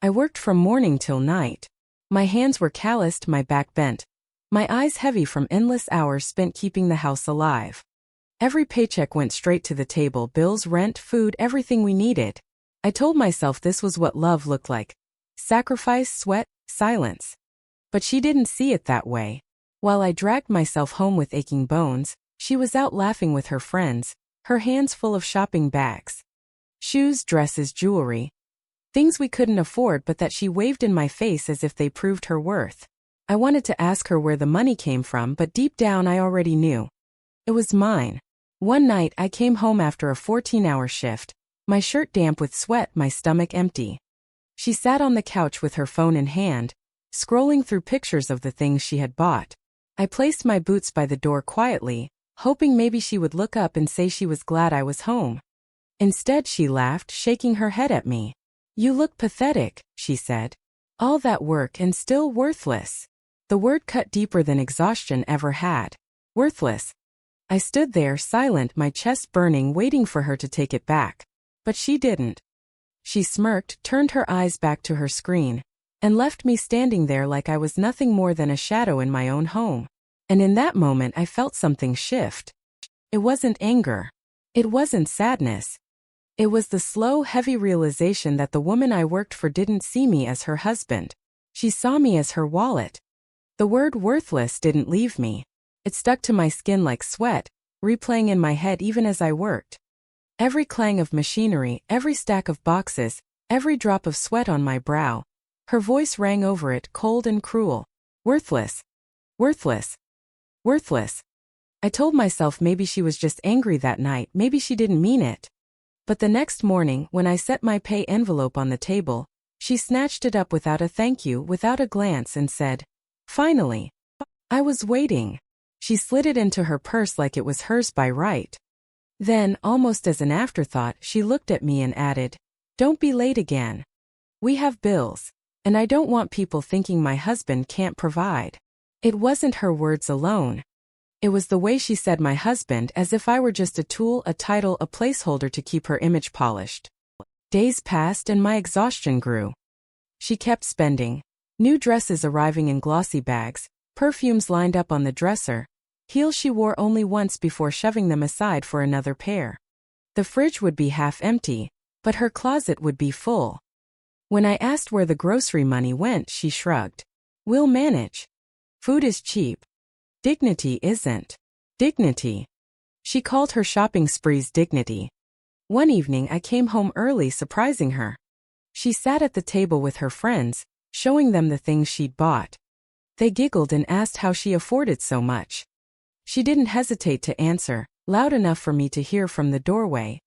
I worked from morning till night. My hands were calloused, my back bent. My eyes heavy from endless hours spent keeping the house alive. Every paycheck went straight to the table, bills, rent, food, everything we needed. I told myself this was what love looked like. Sacrifice, sweat, silence. But she didn't see it that way. While I dragged myself home with aching bones, she was out laughing with her friends, her hands full of shopping bags. Shoes, dresses, jewelry. Things we couldn't afford but that she waved in my face as if they proved her worth. I wanted to ask her where the money came from, but deep down I already knew. It was mine. One night I came home after a 14-hour shift, my shirt damp with sweat, my stomach empty. She sat on the couch with her phone in hand, scrolling through pictures of the things she had bought. I placed my boots by the door quietly, hoping maybe she would look up and say she was glad I was home. Instead she laughed, shaking her head at me. "You look pathetic," she said. "All that work and still worthless." The word cut deeper than exhaustion ever had. Worthless. I stood there, silent, my chest burning, waiting for her to take it back. But she didn't. She smirked, turned her eyes back to her screen, and left me standing there like I was nothing more than a shadow in my own home. And in that moment I felt something shift. It wasn't anger. It wasn't sadness. It was the slow, heavy realization that the woman I worked for didn't see me as her husband. She saw me as her wallet. The word worthless didn't leave me. It stuck to my skin like sweat, replaying in my head even as I worked. Every clang of machinery, every stack of boxes, every drop of sweat on my brow. Her voice rang over it, cold and cruel. Worthless. Worthless. Worthless. I told myself maybe she was just angry that night, maybe she didn't mean it. But the next morning, when I set my pay envelope on the table, she snatched it up without a thank you, without a glance, and said, "Finally. I was waiting." She slid it into her purse like it was hers by right. Then, almost as an afterthought, she looked at me and added, "Don't be late again. We have bills, and I don't want people thinking my husband can't provide." It wasn't her words alone. It was the way she said my husband, as if I were just a tool, a title, a placeholder to keep her image polished. Days passed and my exhaustion grew. She kept spending. New dresses arriving in glossy bags, perfumes lined up on the dresser, heels she wore only once before shoving them aside for another pair. The fridge would be half empty, but her closet would be full. When I asked where the grocery money went, she shrugged. "We'll manage. Food is cheap. Dignity isn't. Dignity." She called her shopping sprees dignity. One evening I came home early, surprising her. She sat at the table with her friends, showing them the things she'd bought. They giggled and asked how she afforded so much. She didn't hesitate to answer, loud enough for me to hear from the doorway.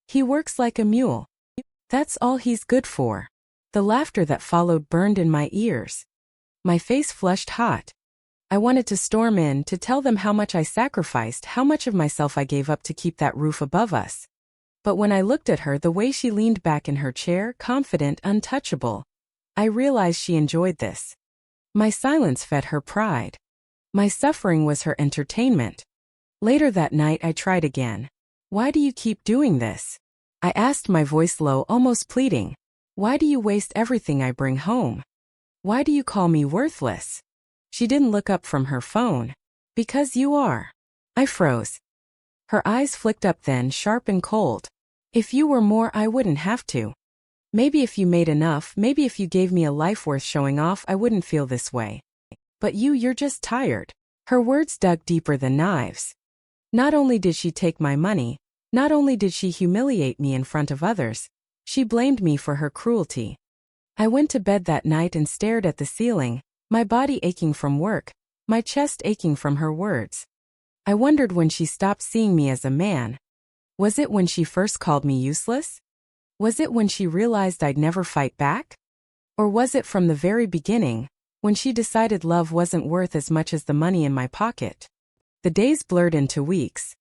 "He works like a mule. That's all he's good for." The laughter that followed burned in my ears. My face flushed hot. I wanted to storm in, to tell them how much I sacrificed, how much of myself I gave up to keep that roof above us. But when I looked at her, the way she leaned back in her chair, confident, untouchable, I realized she enjoyed this. My silence fed her pride. My suffering was her entertainment. Later that night I tried again. "Why do you keep doing this?" I asked, my voice low, almost pleading. "Why do you waste everything I bring home? Why do you call me worthless?" She didn't look up from her phone. "Because you are." I froze. Her eyes flicked up then, sharp and cold. "If you were more, I wouldn't have to. Maybe if you made enough, maybe if you gave me a life worth showing off, I wouldn't feel this way. But you're just tired." Her words dug deeper than knives. Not only did she take my money, not only did she humiliate me in front of others, she blamed me for her cruelty. I went to bed that night and stared at the ceiling, my body aching from work, my chest aching from her words. I wondered when she stopped seeing me as a man. Was it when she first called me useless? Was it when she realized I'd never fight back? Or was it from the very beginning, when she decided love wasn't worth as much as the money in my pocket? The days blurred into weeks.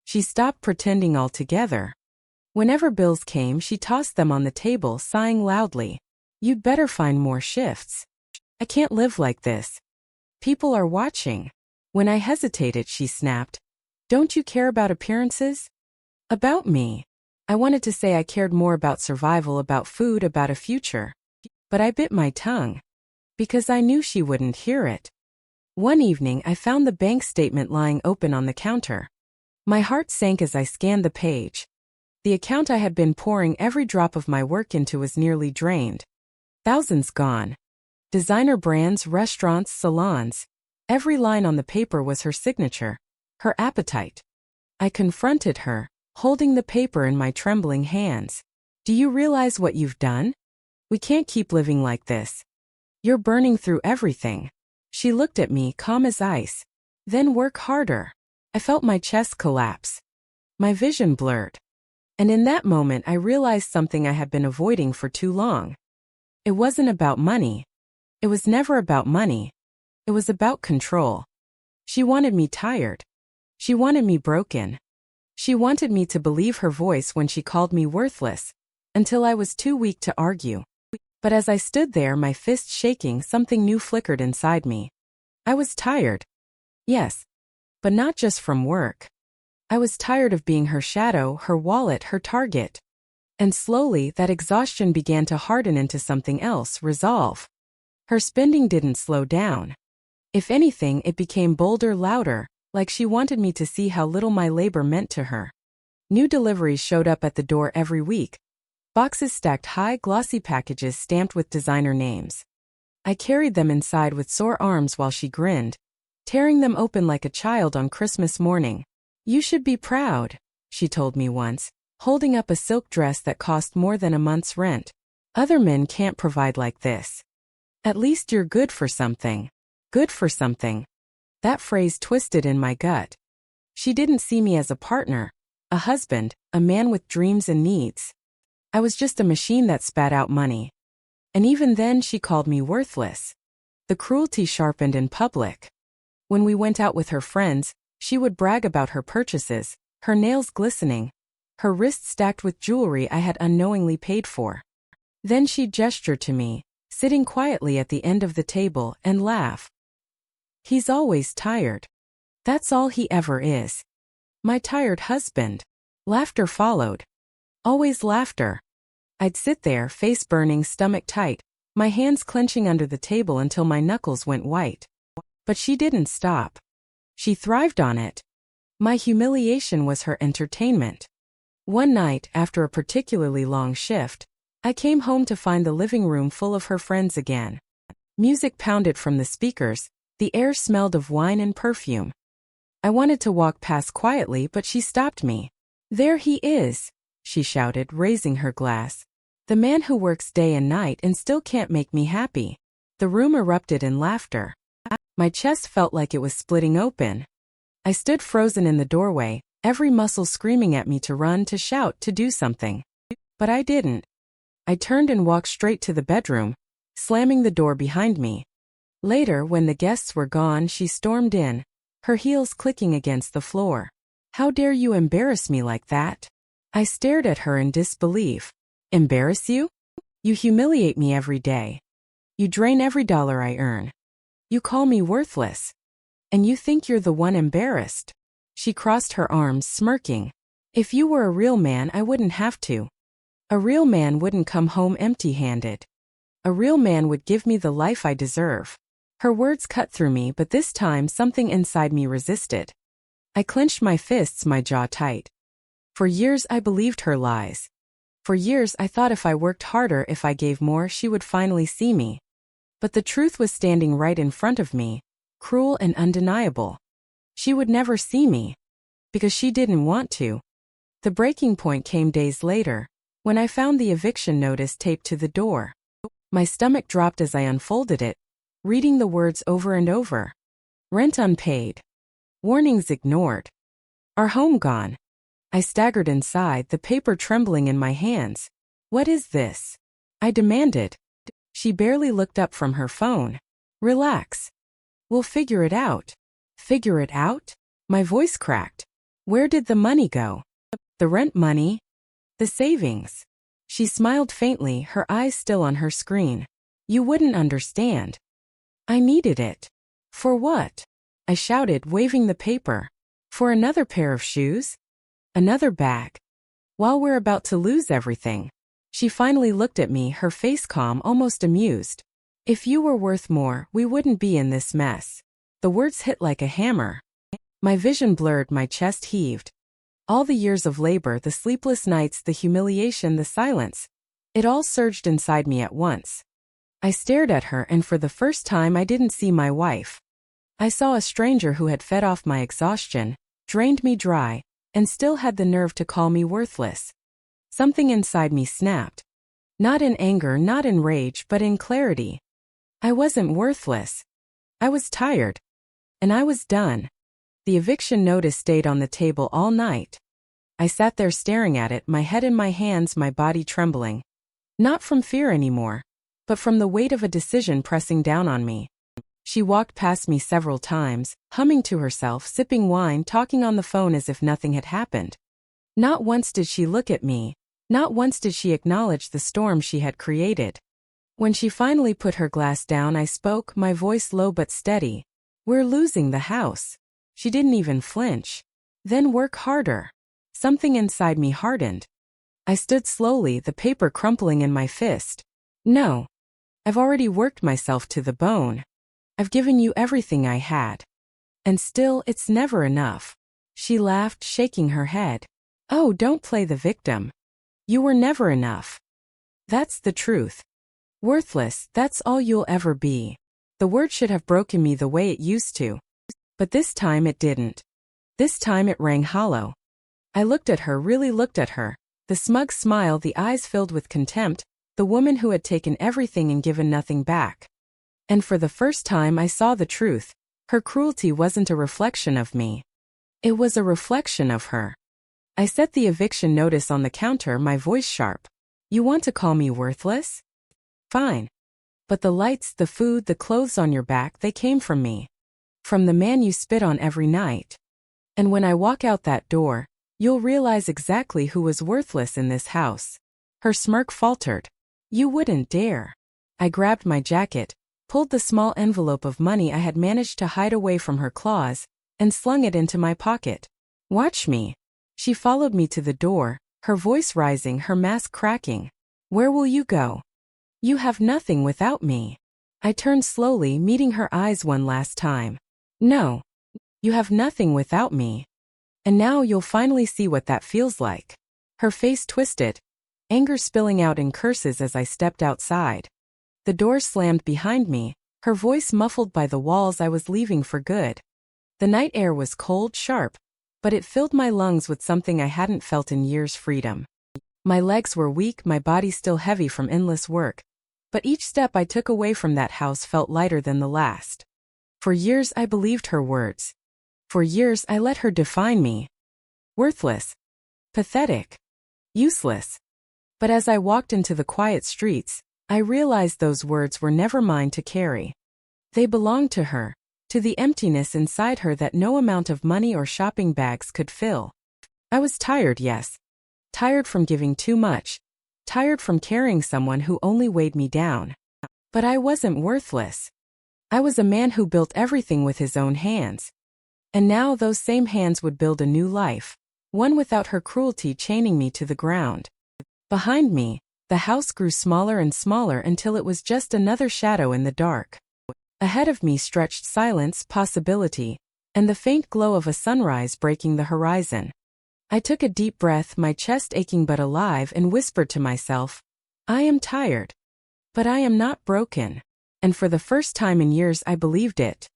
She stopped pretending altogether. Whenever bills came, she tossed them on the table, sighing loudly. "You'd better find more shifts. I can't live like this. People are watching." When I hesitated, she snapped, "Don't you care about appearances?" About me. I wanted to say I cared more about survival, about food, about a future. But I bit my tongue. Because I knew she wouldn't hear it. One evening I found the bank statement lying open on the counter. My heart sank as I scanned the page. The account I had been pouring every drop of my work into was nearly drained. Thousands gone. Designer brands, restaurants, salons. Every line on the paper was her signature, her appetite. I confronted her, holding the paper in my trembling hands. Do you realize what you've done? We can't keep living like this. You're burning through everything. She looked at me, calm as ice. Then work harder. I felt my chest collapse. My vision blurred. And in that moment I realized something I had been avoiding for too long. It wasn't about money. It was never about money. It was about control. She wanted me tired. She wanted me broken. She wanted me to believe her voice when she called me worthless, until I was too weak to argue. But as I stood there, my fists shaking, something new flickered inside me. I was tired. Yes. But not just from work. I was tired of being her shadow, her wallet, her target. And slowly, that exhaustion began to harden into something else, resolve. Her spending didn't slow down. If anything, it became bolder, louder, like she wanted me to see how little my labor meant to her. New deliveries showed up at the door every week. Boxes stacked high, glossy packages stamped with designer names. I carried them inside with sore arms while she grinned, tearing them open like a child on Christmas morning. You should be proud, she told me once, holding up a silk dress that cost more than a month's rent. Other men can't provide like this. At least you're good for something. Good for something. That phrase twisted in my gut. She didn't see me as a partner, a husband, a man with dreams and needs. I was just a machine that spat out money. And even then she called me worthless. The cruelty sharpened in public. When we went out with her friends, she would brag about her purchases, her nails glistening, her wrists stacked with jewelry I had unknowingly paid for. Then she'd gesture to me, sitting quietly at the end of the table, and laugh. He's always tired. That's all he ever is. My tired husband. Laughter followed. Always laughter. I'd sit there, face burning, stomach tight, my hands clenching under the table until my knuckles went white. But she didn't stop. She thrived on it. My humiliation was her entertainment. One night, after a particularly long shift, I came home to find the living room full of her friends again. Music pounded from the speakers, the air smelled of wine and perfume. I wanted to walk past quietly, but she stopped me. There he is, she shouted, raising her glass. The man who works day and night and still can't make me happy. The room erupted in laughter. My chest felt like it was splitting open. I stood frozen in the doorway, every muscle screaming at me to run, to shout, to do something. But I didn't. I turned and walked straight to the bedroom, slamming the door behind me. Later, when the guests were gone, she stormed in, her heels clicking against the floor. How dare you embarrass me like that? I stared at her in disbelief. Embarrass you? You humiliate me every day. You drain every dollar I earn. You call me worthless. And you think you're the one embarrassed. She crossed her arms, smirking. If you were a real man, I wouldn't have to. A real man wouldn't come home empty-handed. A real man would give me the life I deserve. Her words cut through me, but this time something inside me resisted. I clenched my fists, my jaw tight. For years I believed her lies. For years I thought if I worked harder, if I gave more, she would finally see me. But the truth was standing right in front of me, cruel and undeniable. She would never see me. Because she didn't want to. The breaking point came days later, when I found the eviction notice taped to the door. My stomach dropped as I unfolded it, reading the words over and over. Rent unpaid. Warnings ignored. Our home gone. I staggered inside, the paper trembling in my hands. What is this? I demanded. She barely looked up from her phone. Relax. We'll figure it out. Figure it out? My voice cracked. Where did the money go? The rent money? The savings? She smiled faintly, her eyes still on her screen. You wouldn't understand. I needed it. For what? I shouted, waving the paper. For another pair of shoes? Another bag. While we're about to lose everything. She finally looked at me, her face calm, almost amused. If you were worth more, we wouldn't be in this mess. The words hit like a hammer. My vision blurred, my chest heaved. All the years of labor, the sleepless nights, the humiliation, the silence. It all surged inside me at once. I stared at her, and for the first time I didn't see my wife. I saw a stranger who had fed off my exhaustion, drained me dry, and still had the nerve to call me worthless. Something inside me snapped. Not in anger, not in rage, but in clarity. I wasn't worthless. I was tired. And I was done. The eviction notice stayed on the table all night. I sat there staring at it, my head in my hands, my body trembling. Not from fear anymore, but from the weight of a decision pressing down on me. She walked past me several times, humming to herself, sipping wine, talking on the phone as if nothing had happened. Not once did she look at me. Not once did she acknowledge the storm she had created. When she finally put her glass down, I spoke, my voice low but steady. We're losing the house. She didn't even flinch. Then work harder. Something inside me hardened. I stood slowly, the paper crumpling in my fist. No. I've already worked myself to the bone. I've given you everything I had. And still, it's never enough. She laughed, shaking her head. Oh, don't play the victim. You were never enough. That's the truth. Worthless, that's all you'll ever be. The word should have broken me the way it used to. But this time it didn't. This time it rang hollow. I looked at her, really looked at her. The smug smile, the eyes filled with contempt, the woman who had taken everything and given nothing back. And for the first time I saw the truth. Her cruelty wasn't a reflection of me. It was a reflection of her. I set the eviction notice on the counter, my voice sharp. You want to call me worthless? Fine. But the lights, the food, the clothes on your back, they came from me. From the man you spit on every night. And when I walk out that door, you'll realize exactly who was worthless in this house. Her smirk faltered. You wouldn't dare. I grabbed my jacket, pulled the small envelope of money I had managed to hide away from her claws, and slung it into my pocket. Watch me. She followed me to the door, her voice rising, her mask cracking. Where will you go? You have nothing without me. I turned slowly, meeting her eyes one last time. No. You have nothing without me. And now you'll finally see what that feels like. Her face twisted, anger spilling out in curses as I stepped outside. The door slammed behind me, her voice muffled by the walls. I was leaving for good. The night air was cold, sharp, but it filled my lungs with something I hadn't felt in years: freedom. My legs were weak, my body still heavy from endless work, but each step I took away from that house felt lighter than the last. For years I believed her words. For years I let her define me. Worthless. Pathetic. Useless. But as I walked into the quiet streets, I realized those words were never mine to carry. They belonged to her, to the emptiness inside her that no amount of money or shopping bags could fill. I was tired, yes. Tired from giving too much. Tired from carrying someone who only weighed me down. But I wasn't worthless. I was a man who built everything with his own hands. And now those same hands would build a new life, one without her cruelty chaining me to the ground. Behind me, the house grew smaller and smaller until it was just another shadow in the dark. Ahead of me stretched silence, possibility, and the faint glow of a sunrise breaking the horizon. I took a deep breath, my chest aching but alive, and whispered to myself, I am tired. But I am not broken. And for the first time in years I believed it.